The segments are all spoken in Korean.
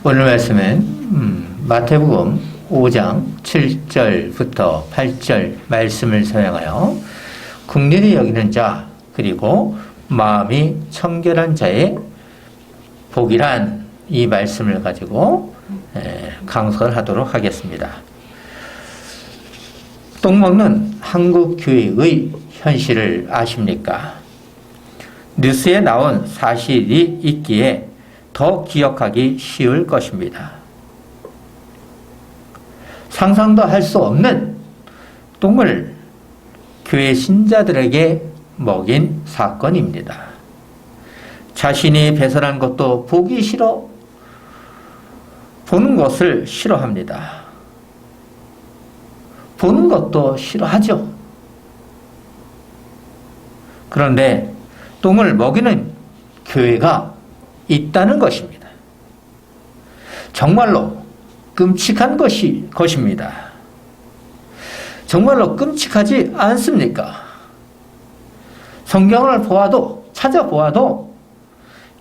오늘 말씀은 마태복음 5장 7절부터 8절 말씀을 사용하여 긍휼히 여기는 자 그리고 마음이 청결한 자의 복이란 이 말씀을 가지고 강설하도록 하겠습니다. 똥 먹는 한국 교회의 현실을 아십니까? 뉴스에 나온 사실이 있기에 더 기억하기 쉬울 것입니다. 상상도 할 수 없는 똥을 교회 신자들에게 먹인 사건입니다. 자신이 배설한 것도 보기 싫어 보는 것을 싫어합니다. 보는 것도 싫어하죠. 그런데 똥을 먹이는 교회가 있다는 것입니다. 정말로 끔찍한 것입니다. 정말로 끔찍하지 않습니까? 성경을 보아도 찾아보아도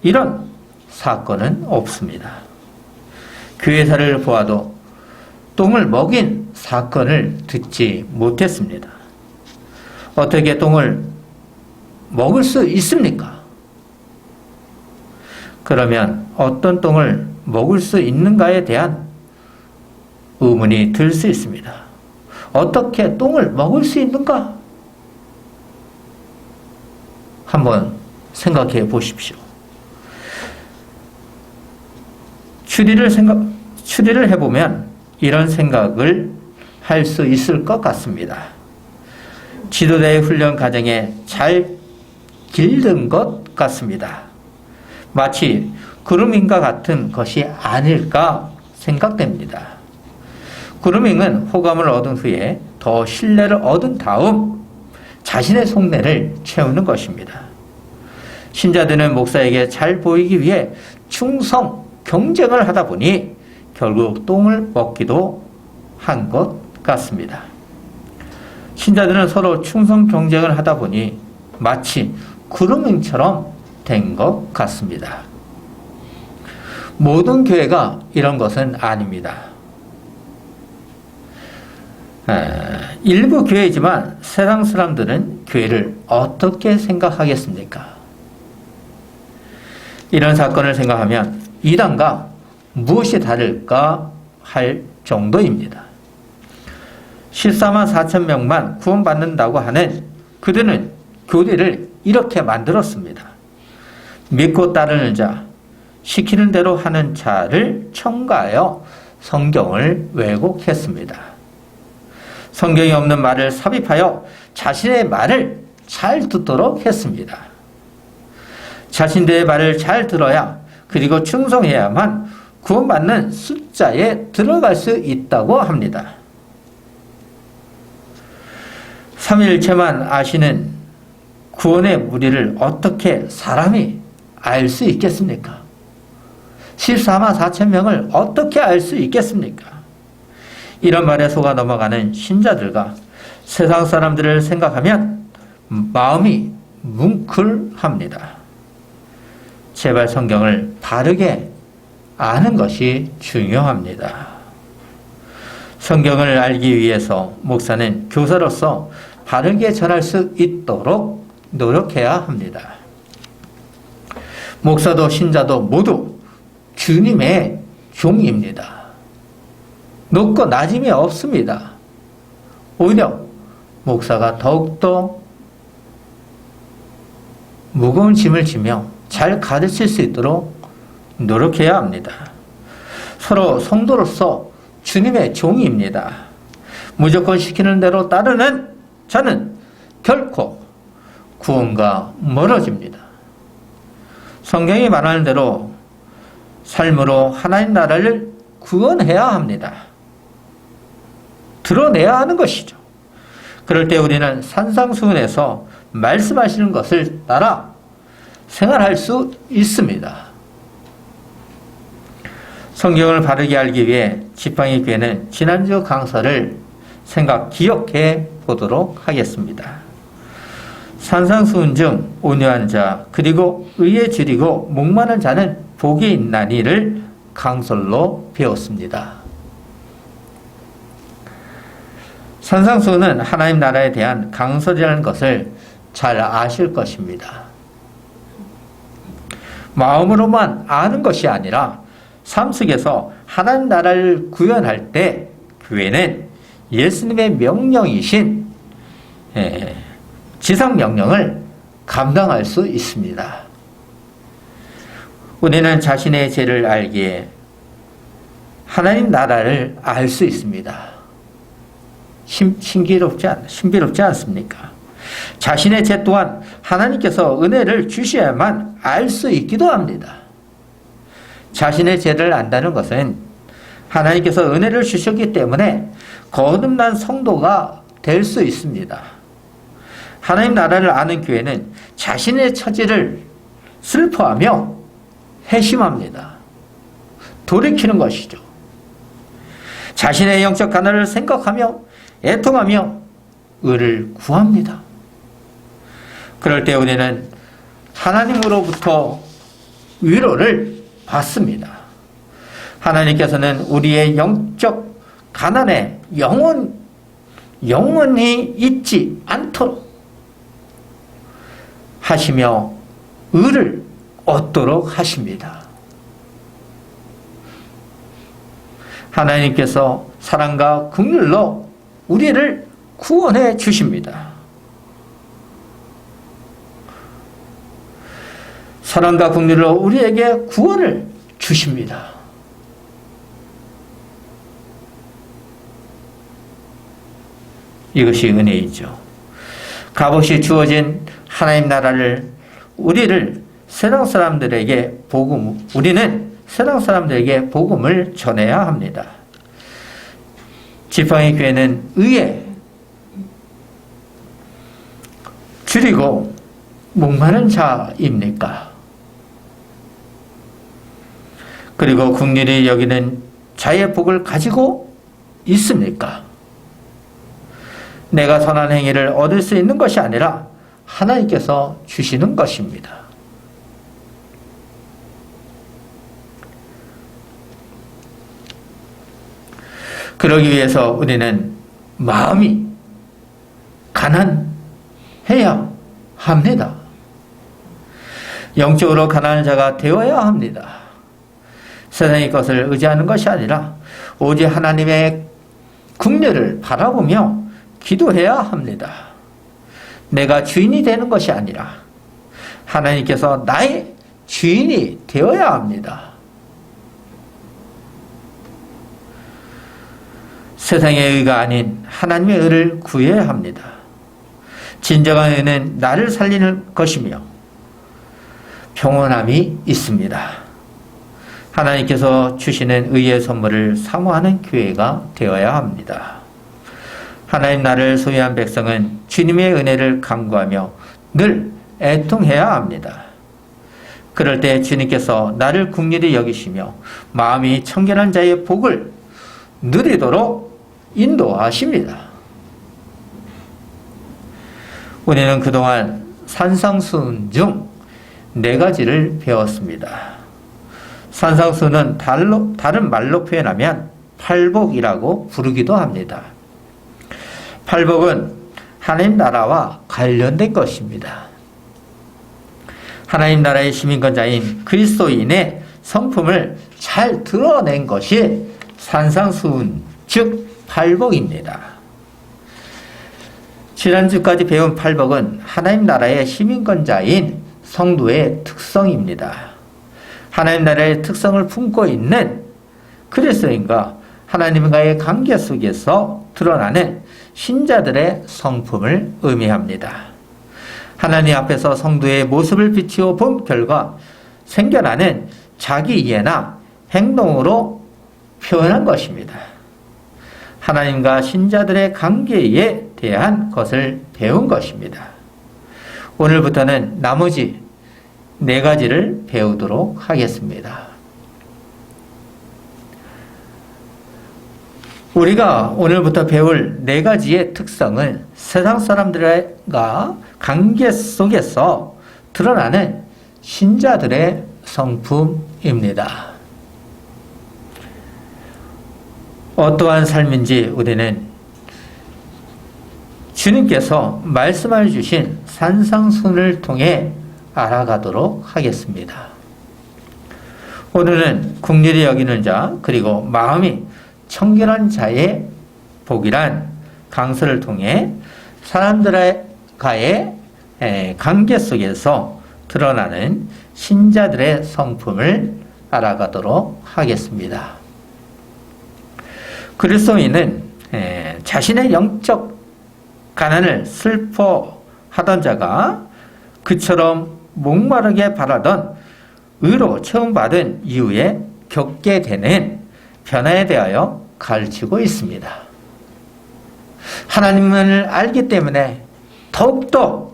이런 사건은 없습니다. 교회사를 보아도 똥을 먹인 사건을 듣지 못했습니다. 어떻게 똥을 먹을 수 있습니까? 그러면 어떤 똥을 먹을 수 있는가에 대한 의문이 들 수 있습니다. 어떻게 똥을 먹을 수 있는가? 한번 생각해 보십시오. 추리를 해보면 이런 생각을 할 수 있을 것 같습니다. 지도자의 훈련 과정에 잘 길든 것 같습니다. 마치 그루밍과 같은 것이 아닐까 생각됩니다. 그루밍은 호감을 얻은 후에 더 신뢰를 얻은 다음 자신의 속내를 채우는 것입니다. 신자들은 목사에게 잘 보이기 위해 충성, 경쟁을 하다 보니 결국 똥을 먹기도 한 것 같습니다. 신자들은 서로 충성 경쟁을 하다 보니 마치 그루밍처럼 된 것 같습니다. 모든 교회가 이런 것은 아닙니다. 일부 교회이지만 세상 사람들은 교회를 어떻게 생각하겠습니까? 이런 사건을 생각하면 이단과 무엇이 다를까 할 정도입니다. 14만 4천 명만 구원받는다고 하는 그들은 교회를 이렇게 만들었습니다. 믿고 따르는 자, 시키는 대로 하는 자를 첨가하여 성경을 왜곡했습니다. 성경이 없는 말을 삽입하여 자신의 말을 잘 듣도록 했습니다. 자신들의 말을 잘 들어야 그리고 충성해야만 구원받는 숫자에 들어갈 수 있다고 합니다. 삼위일체만 아시는 구원의 무리를 어떻게 사람이 알 수 있겠습니까? 14만 4천 명을 어떻게 알 수 있겠습니까? 이런 말에 속아 넘어가는 신자들과 세상 사람들을 생각하면 마음이 뭉클합니다. 제발 성경을 바르게 아는 것이 중요합니다. 성경을 알기 위해서 목사는 교사로서 바르게 전할 수 있도록 노력해야 합니다. 목사도 신자도 모두 주님의 종입니다. 높고 낮음이 없습니다. 오히려 목사가 더욱더 무거운 짐을 지며 잘 가르칠 수 있도록 노력해야 합니다. 서로 성도로서 주님의 종입니다. 무조건 시키는 대로 따르는 자는 결코 구원과 멀어집니다. 성경이 말하는 대로 삶으로 하나님 나라를 구원해야 합니다. 드러내야 하는 것이죠. 그럴 때 우리는 산상수훈에서 말씀하시는 것을 따라 생활할 수 있습니다. 성경을 바르게 알기 위해 지팡이 교회는 지난주 강서를 기억해 보도록 하겠습니다. 산상수훈 중 온유한 자 그리고 의에 줄이고 목마른 자는 복이 있나니를 강설로 배웠습니다. 산상수훈은 하나님 나라에 대한 강설이라는 것을 잘 아실 것입니다. 마음으로만 아는 것이 아니라 삶 속에서 하나님 나라를 구현할 때 교회는 예수님의 명령이신 지상 명령을 감당할 수 있습니다. 우리는 자신의 죄를 알기에 하나님 나라를 알 수 있습니다. 신비롭지 않습니까? 자신의 죄 또한 하나님께서 은혜를 주셔야만 알 수 있기도 합니다. 자신의 죄를 안다는 것은 하나님께서 은혜를 주셨기 때문에 거듭난 성도가 될 수 있습니다. 하나님 나라를 아는 교회는 자신의 처지를 슬퍼하며 회심합니다. 돌이키는 것이죠. 자신의 영적 가난을 생각하며 애통하며 의를 구합니다. 그럴 때 우리는 하나님으로부터 위로를 받습니다. 하나님께서는 우리의 영적 가난에 영원히 잊지 않도록 하시며 의를 얻도록 하십니다. 하나님께서 사랑과 긍휼로 우리를 구원해 주십니다. 사랑과 긍휼로 우리에게 구원을 주십니다. 이것이 은혜이죠. 값없이 주어진 하나님 나라를 우리는 세상 사람들에게 복음을 전해야 합니다. 지팡이 교회는 의에 줄이고 목마른 자입니까? 그리고 긍휼히 여기는 자의 복을 가지고 있습니까? 내가 선한 행위를 얻을 수 있는 것이 아니라 하나님께서 주시는 것입니다. 그러기 위해서 우리는 마음이 가난해야 합니다. 영적으로 가난한 자가 되어야 합니다. 세상의 것을 의지하는 것이 아니라 오직 하나님의 긍휼을 바라보며 기도해야 합니다. 내가 주인이 되는 것이 아니라 하나님께서 나의 주인이 되어야 합니다. 세상의 의가 아닌 하나님의 의를 구해야 합니다. 진정한 의는 나를 살리는 것이며 평온함이 있습니다. 하나님께서 주시는 의의 선물을 사모하는 교회가 되어야 합니다. 하나님 나라를 소유한 백성은 주님의 은혜를 간구하며 늘 애통해야 합니다. 그럴 때 주님께서 나를 긍휼히 여기시며 마음이 청결한 자의 복을 누리도록 인도하십니다. 우리는 그동안 산상수훈 중 4가지를 배웠습니다. 산상수훈은 다른 말로 표현하면 팔복이라고 부르기도 합니다. 팔복은 하나님 나라와 관련된 것입니다. 하나님 나라의 시민권자인 그리스도인의 성품을 잘 드러낸 것이 산상수훈, 즉 팔복입니다. 지난주까지 배운 팔복은 하나님 나라의 시민권자인 성도의 특성입니다. 하나님 나라의 특성을 품고 있는 그리스도인과 하나님과의 관계 속에서 드러나는 신자들의 성품을 의미합니다. 하나님 앞에서 성도의 모습을 비추어 본 결과 생겨나는 자기 이해나 행동으로 표현한 것입니다. 하나님과 신자들의 관계에 대한 것을 배운 것입니다. 오늘부터는 나머지 4가지를 배우도록 하겠습니다. 우리가 오늘부터 배울 4가지의 특성은 세상 사람들과 관계 속에서 드러나는 신자들의 성품입니다. 어떠한 삶인지 우리는 주님께서 말씀해 주신 산상순을 통해 알아가도록 하겠습니다. 오늘은 긍휼히 여기는 자 그리고 마음이 청결한 자의 복이란 강서를 통해 사람들과의 관계 속에서 드러나는 신자들의 성품을 알아가도록 하겠습니다. 그리스도인은 자신의 영적 가난을 슬퍼하던 자가 그처럼 목마르게 바라던 의로 체험받은 이후에 겪게 되는 변화에 대하여 가르치고 있습니다. 하나님을 알기 때문에 더욱더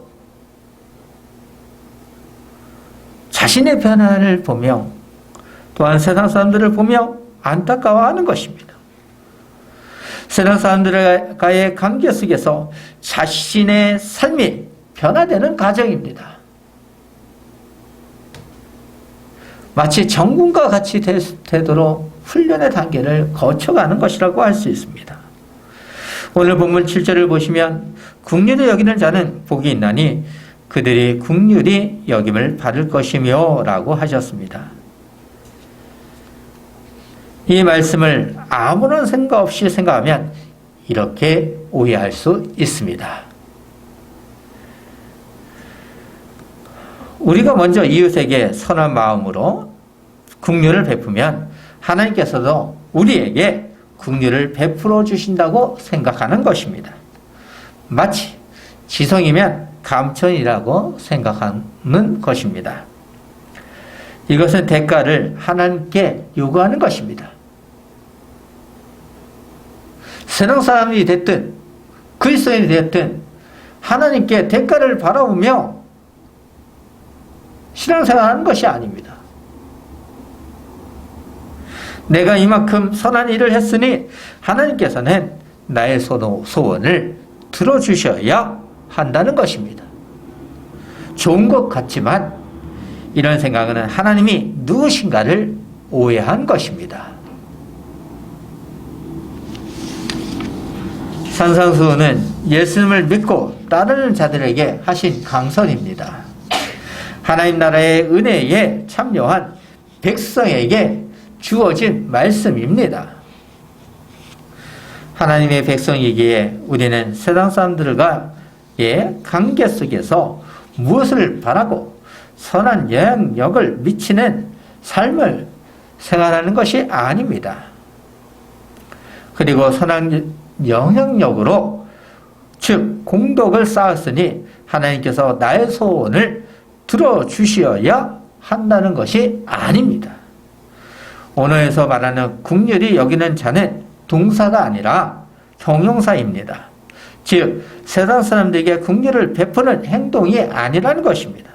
자신의 변화를 보며 또한 세상 사람들을 보며 안타까워하는 것입니다. 세상 사람들과의 관계 속에서 자신의 삶이 변화되는 과정입니다. 마치 정군과 같이 되도록 훈련의 단계를 거쳐가는 것이라고 할 수 있습니다. 오늘 본문 7절을 보시면 긍휼히 여기는 자는 복이 있나니 그들이 긍휼히 여김을 받을 것이며 라고 하셨습니다. 이 말씀을 아무런 생각 없이 생각하면 이렇게 오해할 수 있습니다. 우리가 먼저 이웃에게 선한 마음으로 긍휼을 베푸면 하나님께서도 우리에게 긍휼을 베풀어 주신다고 생각하는 것입니다. 마치 지성이면 감천이라고 생각하는 것입니다. 이것은 대가를 하나님께 요구하는 것입니다. 세상 사람이 됐든 그리스도인이 됐든 하나님께 대가를 바라보며 신앙생활하는 것이 아닙니다. 내가 이만큼 선한 일을 했으니 하나님께서는 나의 소원을 들어주셔야 한다는 것입니다. 좋은 것 같지만 이런 생각은 하나님이 누구신가를 오해한 것입니다. 산상수훈은 예수님을 믿고 따르는 자들에게 하신 강선입니다. 하나님 나라의 은혜에 참여한 백성에게 주어진 말씀입니다. 하나님의 백성이기에 우리는 세상 사람들과의 관계 속에서 무엇을 바라고 선한 영향력을 미치는 삶을 생활하는 것이 아닙니다. 그리고 선한 영향력으로 즉 공덕을 쌓았으니 하나님께서 나의 소원을 들어주셔야 한다는 것이 아닙니다. 언어에서 말하는 긍휼히 여기는 자는 동사가 아니라 형용사입니다. 즉 세상 사람들에게 긍휼을 베푸는 행동이 아니라는 것입니다.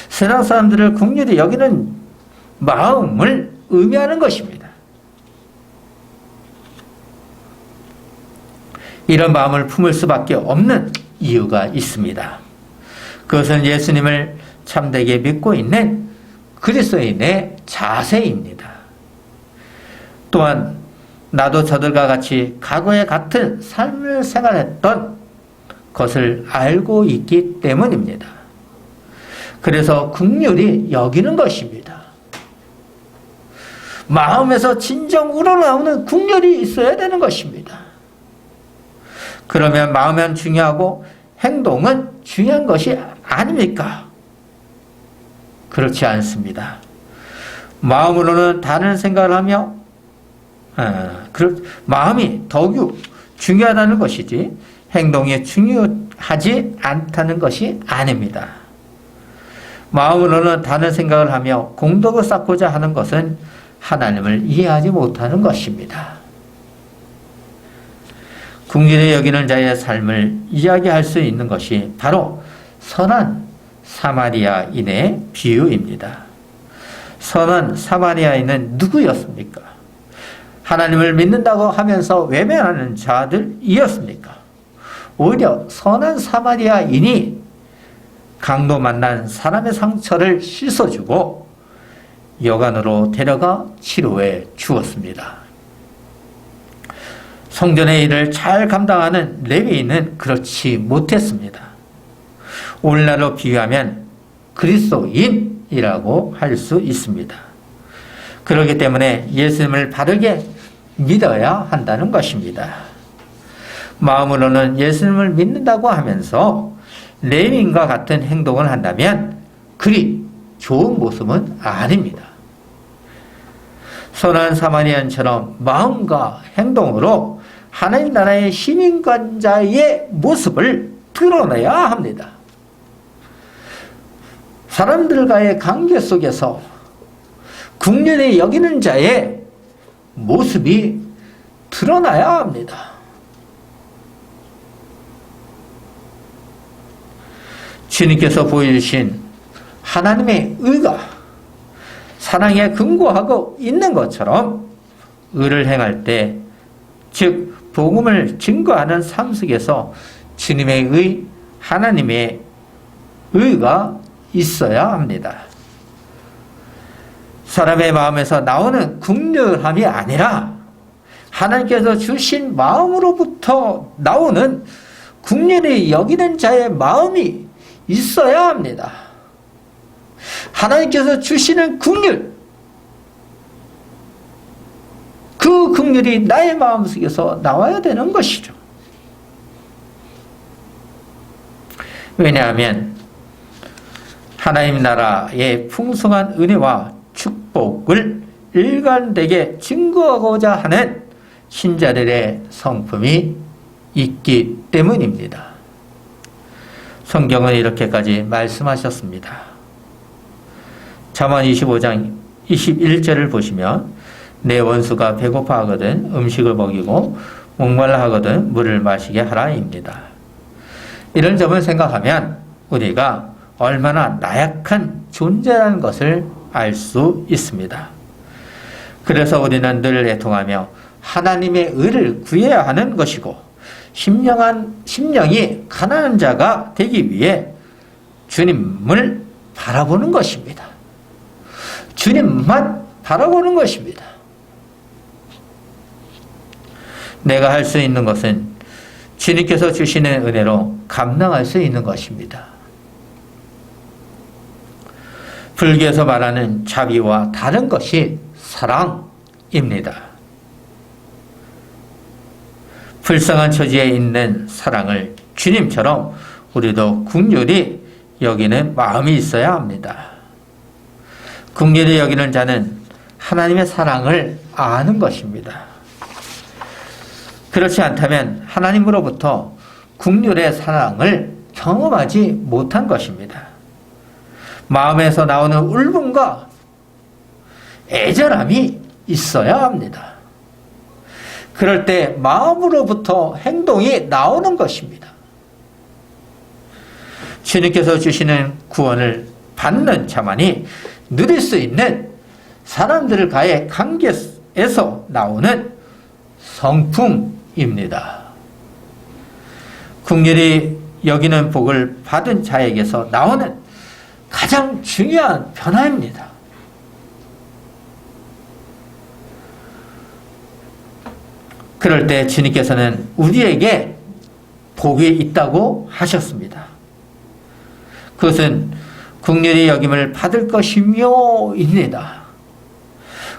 세상 사람들을 긍휼히 여기는 마음을 의미하는 것입니다. 이런 마음을 품을 수밖에 없는 이유가 있습니다. 그것은 예수님을 참되게 믿고 있는 그리스도인의 자세입니다. 또한 나도 저들과 같이 과거에 같은 삶을 생활했던 것을 알고 있기 때문입니다. 그래서 긍휼히 여기는 것입니다. 마음에서 진정 우러나오는 긍휼이 있어야 되는 것입니다. 그러면 마음은 중요하고 행동은 중요한 것이 아닙니까? 그렇지 않습니다. 마음으로는 다른 생각을 하며 마음이 더욱 중요하다는 것이지 행동이 중요하지 않다는 것이 아닙니다. 마음으로는 다른 생각을 하며 공덕을 쌓고자 하는 것은 하나님을 이해하지 못하는 것입니다. 긍휼히 여기는 자의 삶을 이야기할 수 있는 것이 바로 선한 사마리아인의 비유입니다. 선한 사마리아인은 누구였습니까? 하나님을 믿는다고 하면서 외면하는 자들이었습니까? 오히려 선한 사마리아인이 강도 만난 사람의 상처를 씻어주고 여관으로 데려가 치료해 주었습니다. 성전의 일을 잘 감당하는 레위인은 그렇지 못했습니다. 오늘날로 비유하면 그리스도인이라고 할 수 있습니다. 그렇기 때문에 예수님을 바르게 믿어야 한다는 것입니다. 마음으로는 예수님을 믿는다고 하면서 레위인과 같은 행동을 한다면 그리 좋은 모습은 아닙니다. 선한 사마리안처럼 마음과 행동으로 하나님 나라의 시민권자의 모습을 드러내야 합니다. 사람들과의 관계 속에서 긍휼히 여기는 자의 모습이 드러나야 합니다. 주님께서 보여주신 하나님의 의가 사랑에 근거하고 있는 것처럼 의를 행할 때, 즉 복음을 증거하는 삶 속에서 주님의 의, 하나님의 의가 있어야 합니다. 사람의 마음에서 나오는 긍휼함이 아니라 하나님께서 주신 마음으로부터 나오는 긍휼히 여기는 자의 마음이 있어야 합니다. 하나님께서 주시는 긍휼, 그 긍휼이 나의 마음속에서 나와야 되는 것이죠. 왜냐하면 하나님 나라의 풍성한 은혜와 축복을 일관되게 증거하고자 하는 신자들의 성품이 있기 때문입니다. 성경은 이렇게까지 말씀하셨습니다. 잠언 25장 21절을 보시면 내 원수가 배고파 하거든 음식을 먹이고 목말라 하거든 물을 마시게 하라입니다. 이런 점을 생각하면 우리가 얼마나 나약한 존재라는 것을 알 수 있습니다. 그래서 우리는 늘 애통하며 하나님의 의를 구해야 하는 것이고 심령이 가난한 자가 되기 위해 주님을 바라보는 것입니다. 주님만 바라보는 것입니다. 내가 할 수 있는 것은 주님께서 주시는 은혜로 감당할 수 있는 것입니다. 불교에서 말하는 자비와 다른 것이 사랑입니다. 불쌍한 처지에 있는 사랑을 주님처럼 우리도 긍휼히 여기는 마음이 있어야 합니다. 긍휼히 여기는 자는 하나님의 사랑을 아는 것입니다. 그렇지 않다면 하나님으로부터 긍휼의 사랑을 경험하지 못한 것입니다. 마음에서 나오는 울분과 애절함이 있어야 합니다. 그럴 때 마음으로부터 행동이 나오는 것입니다. 주님께서 주시는 구원을 받는 자만이 누릴 수 있는 사람들과의 관계에서 나오는 성품입니다. 긍휼히 여기는 복을 받은 자에게서 나오는 가장 중요한 변화입니다. 그럴 때 주님께서는 우리에게 복이 있다고 하셨습니다. 그것은 긍휼히 여김을 받을 것이며입니다.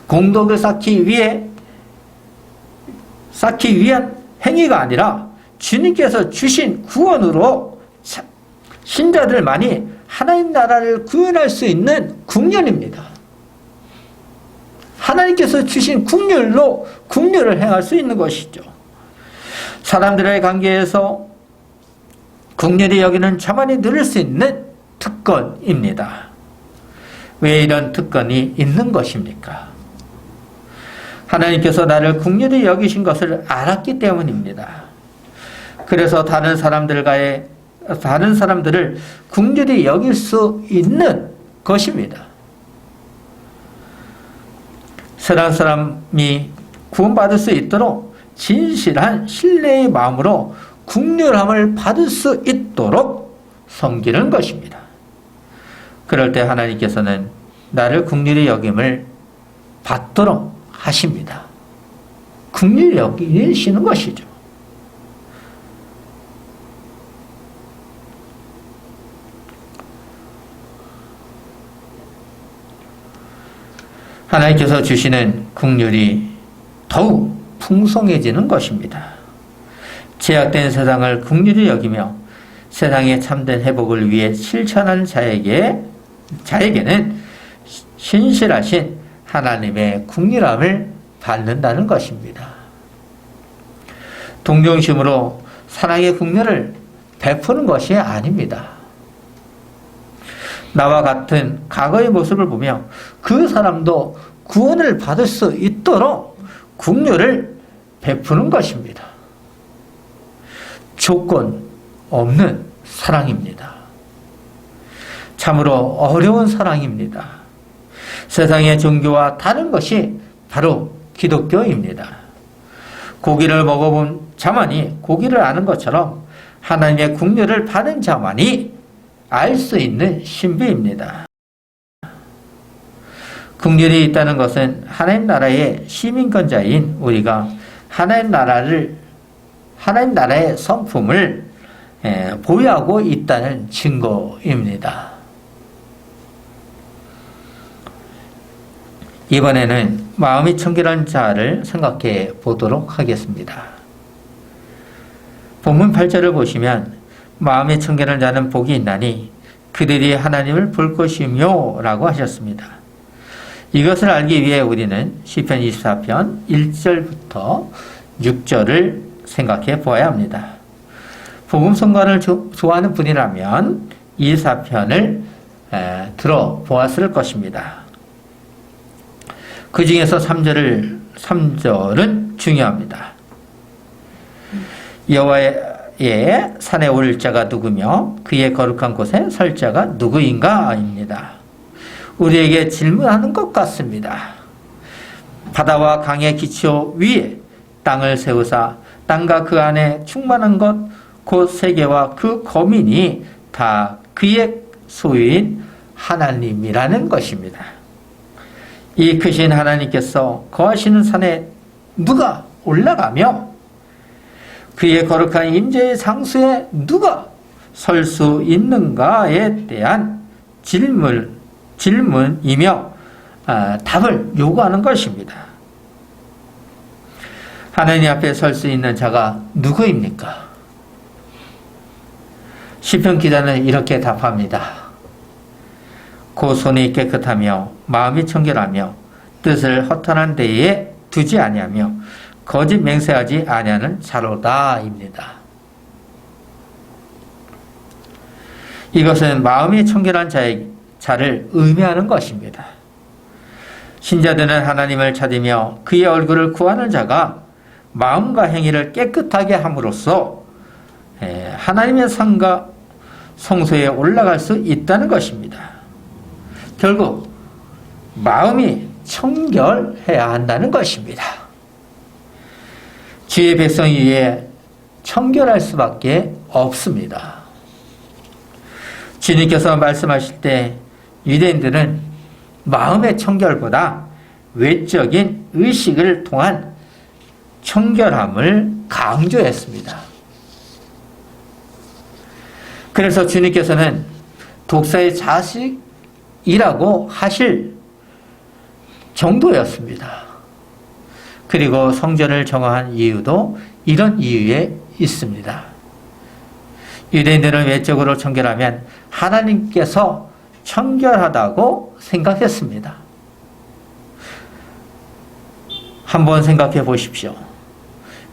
공덕을 쌓기 위한 행위가 아니라 주님께서 주신 구원으로 신자들만이 하나님 나라를 구현할 수 있는 긍휼입니다. 하나님께서 주신 긍휼로 긍휼을 행할 수 있는 것이죠. 사람들의 관계에서 긍휼히 여기는 자만이 누릴 수 있는 특권입니다. 왜 이런 특권이 있는 것입니까? 하나님께서 나를 긍휼히 여기신 것을 알았기 때문입니다. 그래서 다른 사람들을 긍휼히 여길 수 있는 것입니다. 선한 사람이 구원받을 수 있도록 진실한 신뢰의 마음으로 긍휼함을 받을 수 있도록 섬기는 것입니다. 그럴 때 하나님께서는 나를 긍휼히 여김을 받도록 하십니다. 긍휼히 여기시는 것이죠. 하나님께서 주시는 긍휼이 더욱 풍성해지는 것입니다. 제약된 세상을 긍휼히 여기며 세상의 참된 회복을 위해 실천하는 자에게는 신실하신 하나님의 긍휼함을 받는다는 것입니다. 동정심으로 사랑의 긍휼을 베푸는 것이 아닙니다. 나와 같은 과거의 모습을 보며 그 사람도 구원을 받을 수 있도록 긍휼을 베푸는 것입니다. 조건 없는 사랑입니다. 참으로 어려운 사랑입니다. 세상의 종교와 다른 것이 바로 기독교입니다. 고기를 먹어본 자만이 고기를 아는 것처럼 하나님의 긍휼을 받은 자만이 알 수 있는 신비입니다. 긍휼이 있다는 것은 하나님 나라의 시민권자인 우리가 하나님 나라의 성품을 보유하고 있다는 증거입니다. 이번에는 마음이 청결한 자를 생각해 보도록 하겠습니다. 본문 8절을 보시면 마음이 청결한 자는 복이 있나니 그들이 하나님을 볼 것이며 라고 하셨습니다. 이것을 알기 위해 우리는 시편 24편 1절부터 6절을 생각해 보아야 합니다. 복음 성가를 좋아하는 분이라면 24편을 들어보았을 것입니다. 그 중에서 3절은 중요합니다. 여호와의 산에 오를 자가 누구며 그의 거룩한 곳에 설 자가 누구인가 입니다. 우리에게 질문하는 것 같습니다. 바다와 강의 기초 위에 땅을 세우사 땅과 그 안에 충만한 것 곧 세계와 그 거민이 다 그의 소유인 하나님이라는 것입니다. 이 크신 하나님께서 거하시는 산에 누가 올라가며 그의 거룩한 임재의 상수에 누가 설 수 있는가에 대한 질문이며 답을 요구하는 것입니다. 하나님 앞에 설 수 있는 자가 누구입니까? 시편 기자는 이렇게 답합니다. 그 손이 깨끗하며 마음이 청결하며 뜻을 허탄한 데에 두지 아니하며 거짓 맹세하지 아니하는 자로다입니다. 이것은 마음이 청결한 자를 의미하는 것입니다. 신자들은 하나님을 찾으며 그의 얼굴을 구하는 자가 마음과 행위를 깨끗하게 함으로써 하나님의 상과 성소에 올라갈 수 있다는 것입니다. 결국 마음이 청결해야 한다는 것입니다. 주의 백성 위에 청결할 수밖에 없습니다. 주님께서 말씀하실 때 유대인들은 마음의 청결보다 외적인 의식을 통한 청결함을 강조했습니다. 그래서 주님께서는 독사의 자식이라고 하실 정도였습니다. 그리고 성전을 정화한 이유도 이런 이유에 있습니다. 유대인들은 외적으로 청결하면 하나님께서 청결하다고 생각했습니다. 한번 생각해 보십시오.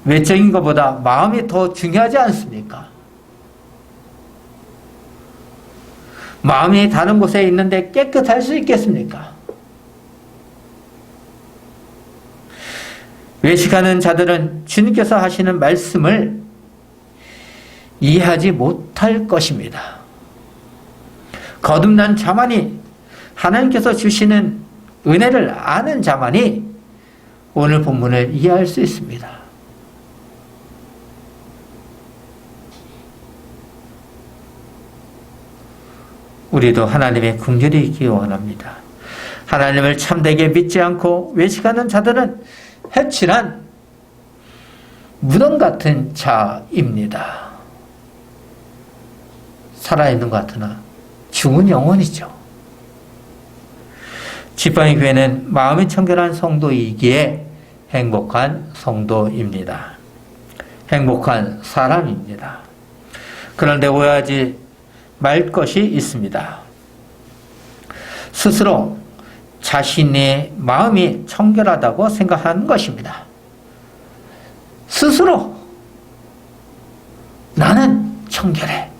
외적인 것보다 마음이 더 중요하지 않습니까? 마음이 다른 곳에 있는데 깨끗할 수 있겠습니까? 외식하는 자들은 주님께서 하시는 말씀을 이해하지 못할 것입니다. 거듭난 자만이, 하나님께서 주시는 은혜를 아는 자만이 오늘 본문을 이해할 수 있습니다. 우리도 하나님의 긍휼이 있기 원합니다. 하나님을 참되게 믿지 않고 외식하는 자들은 해친한 무덤 같은 자입니다. 살아있는 것 같으나 죽은 영혼이죠. 지팡이 교회는 마음이 청결한 성도이기에 행복한 성도입니다. 행복한 사람입니다. 그런데 오해하지 말 것이 있습니다. 스스로 자신의 마음이 청결하다고 생각하는 것입니다. 스스로 나는 청결해.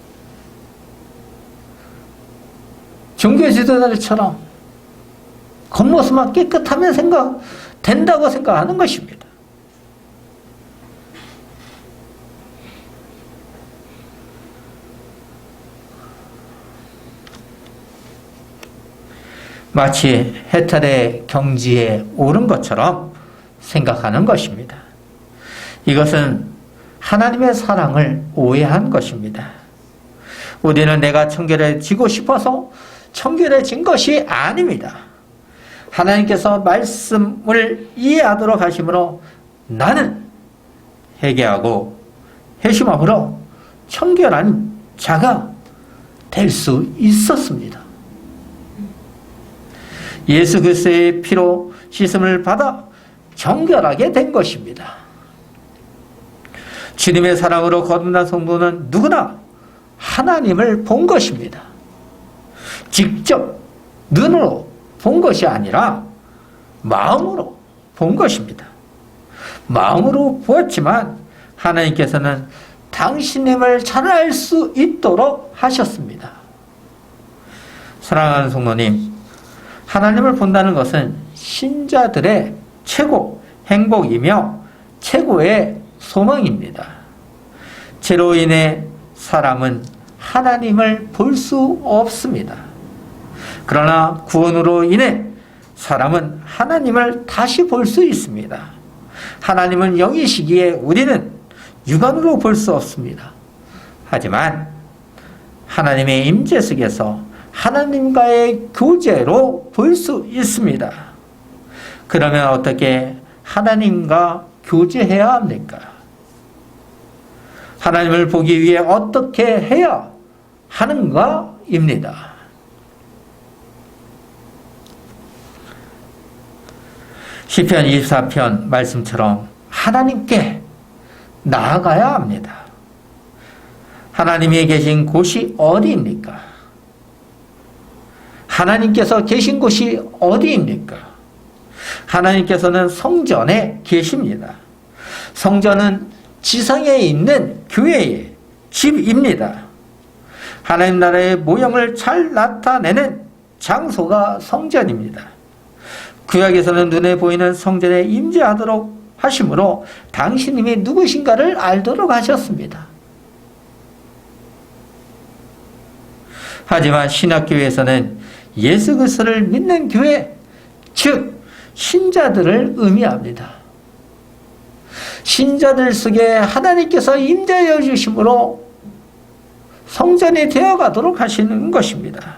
종교 지도자들처럼 겉모습만 깨끗하면 된다고 생각하는 것입니다. 마치 해탈의 경지에 오른 것처럼 생각하는 것입니다. 이것은 하나님의 사랑을 오해한 것입니다. 우리는 내가 청결해지고 싶어서 청결해진 것이 아닙니다. 하나님께서 말씀을 이해하도록 하심으로 나는 회개하고 회심함으로 청결한 자가 될 수 있었습니다. 예수 그리스도의 피로 씻음을 받아 정결하게 된 것입니다. 주님의 사랑으로 거듭난 성도는 누구나 하나님을 본 것입니다. 직접 눈으로 본 것이 아니라 마음으로 본 것입니다. 마음으로 보았지만 하나님께서는 당신님을 잘 알 수 있도록 하셨습니다. 사랑하는 성도님, 하나님을 본다는 것은 신자들의 최고 행복이며 최고의 소망입니다. 죄로 인해 사람은 하나님을 볼 수 없습니다. 그러나 구원으로 인해 사람은 하나님을 다시 볼 수 있습니다. 하나님은 영이시기에 우리는 육안으로 볼 수 없습니다. 하지만 하나님의 임재 속에서 하나님과의 교제로 볼 수 있습니다. 그러면 어떻게 하나님과 교제해야 합니까? 하나님을 보기 위해 어떻게 해야 하는가입니다. 시편 24편 말씀처럼 하나님께 나아가야 합니다. 하나님이 계신 곳이 어디입니까? 하나님께서 계신 곳이 어디입니까? 하나님께서는 성전에 계십니다. 성전은 지상에 있는 교회의 집입니다. 하나님 나라의 모형을 잘 나타내는 장소가 성전입니다. 구약에서는 눈에 보이는 성전에 임재하도록 하심으로 당신님이 누구신가를 알도록 하셨습니다. 하지만 신학교에서는 예수 그리스도를 믿는 교회, 즉 신자들을 의미합니다. 신자들 속에 하나님께서 임재하여 주심으로 성전이 되어가도록 하시는 것입니다.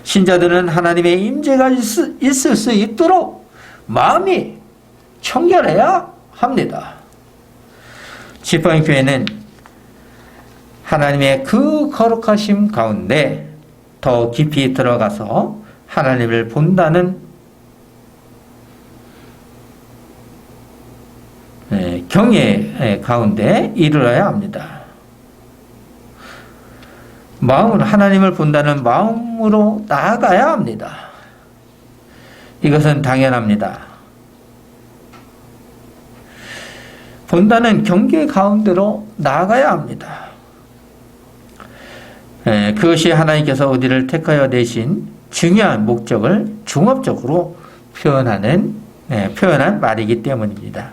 신자들은 하나님의 임재가 있을 수 있도록 마음이 청결해야 합니다. 지팡이 교회는 하나님의 그 거룩하심 가운데 더 깊이 들어가서 하나님을 본다는 경외 가운데 이르러야 합니다. 마음은 하나님을 본다는 마음으로 나아가야 합니다. 이것은 당연합니다. 본다는 경계 가운데로 나아가야 합니다. 그것이 하나님께서 우리를 택하여 내신 중요한 목적을 종합적으로 표현한 말이기 때문입니다.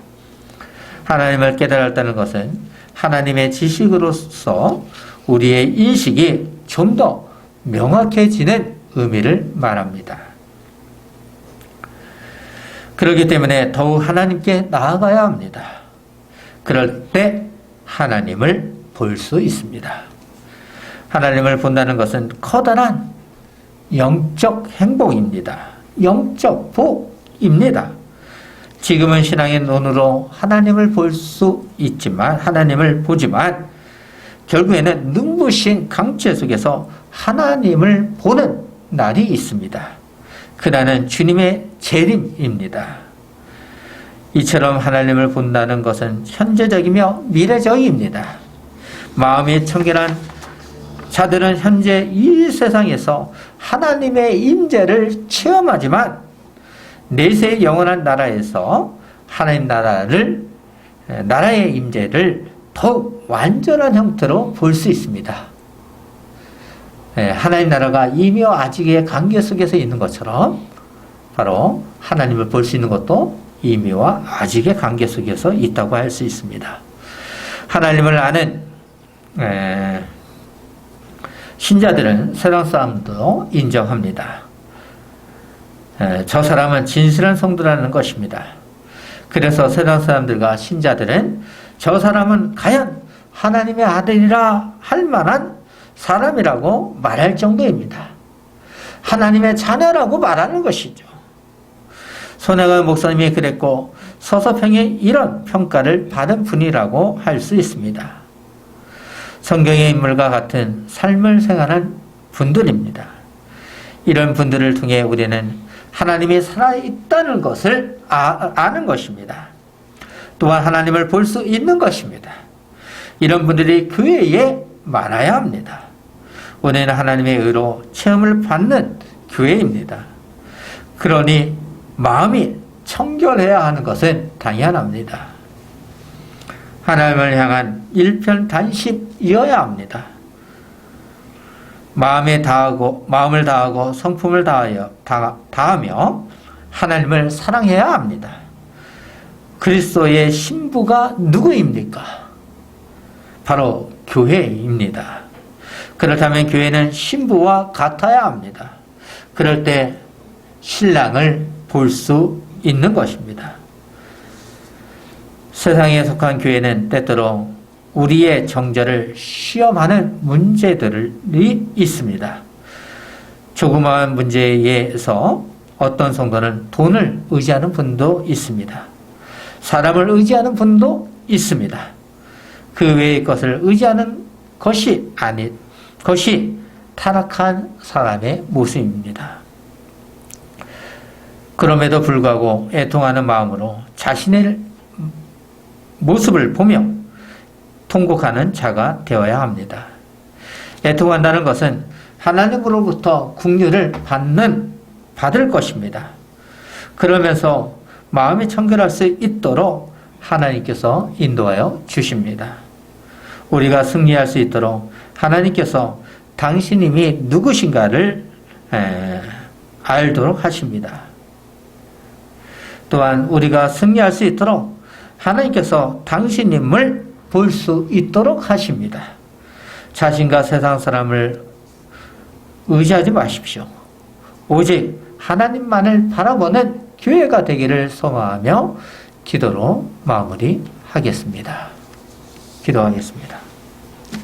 하나님을 깨달았다는 것은 하나님의 지식으로서 우리의 인식이 좀 더 명확해지는 의미를 말합니다. 그렇기 때문에 더욱 하나님께 나아가야 합니다. 그럴 때 하나님을 볼 수 있습니다. 하나님을 본다는 것은 커다란 영적 행복입니다. 영적 복입니다. 지금은 신앙의 눈으로 하나님을 볼 수 있지만, 하나님을 보지만, 결국에는 눈부신 강체 속에서 하나님을 보는 날이 있습니다. 그날은 주님의 재림입니다. 이처럼 하나님을 본다는 것은 현재적이며 미래적입니다. 마음이 청결한 자들은 현재 이 세상에서 하나님의 임재를 체험하지만 내세의 영원한 나라에서 하나님 나라의 임재를 더욱 완전한 형태로 볼 수 있습니다. 하나님 나라가 이미와 아직의 관계 속에서 있는 것처럼 바로 하나님을 볼 수 있는 것도 이미와 아직의 관계 속에서 있다고 할 수 있습니다. 하나님을 아는 신자들은 세상 사람도 인정합니다. 저 사람은 진실한 성도라는 것입니다. 그래서 세상 사람들과 신자들은 저 사람은 과연 하나님의 아들이라 할 만한 사람이라고 말할 정도입니다. 하나님의 자녀라고 말하는 것이죠. 손해관 목사님이 그랬고 서서평이 이런 평가를 받은 분이라고 할 수 있습니다. 성경의 인물과 같은 삶을 생활한 분들입니다. 이런 분들을 통해 우리는 하나님이 살아있다는 것을 아는 것입니다. 또한 하나님을 볼 수 있는 것입니다. 이런 분들이 교회에 많아야 합니다. 우리는 하나님의 의로 체험을 받는 교회입니다. 그러니 마음이 청결해야 하는 것은 당연합니다. 하나님을 향한 일편단심이어야 합니다. 마음을 다하고 성품을 다하며 하나님을 사랑해야 합니다. 그리스도의 신부가 누구입니까? 바로 교회입니다. 그렇다면 교회는 신부와 같아야 합니다. 그럴 때 신랑을 볼 수 있는 것입니다. 세상에 속한 교회는 때때로 우리의 정절을 시험하는 문제들이 있습니다. 조그마한 문제에서 어떤 성도는 돈을 의지하는 분도 있습니다. 사람을 의지하는 분도 있습니다. 그 외의 것을 의지하는 것이 타락한 사람의 모습입니다. 그럼에도 불구하고 애통하는 마음으로 자신의 모습을 보며 통곡하는 자가 되어야 합니다. 애통한다는 것은 하나님으로부터 긍휼을 받을 것입니다. 그러면서 마음이 청결할 수 있도록 하나님께서 인도하여 주십니다. 우리가 승리할 수 있도록 하나님께서 당신님이 누구신가를 알도록 하십니다. 또한 우리가 승리할 수 있도록 하나님께서 당신님을 볼 수 있도록 하십니다. 자신과 세상 사람을 의지하지 마십시오. 오직 하나님만을 바라보는 교회가 되기를 소망하며 기도로 마무리하겠습니다. 기도하겠습니다.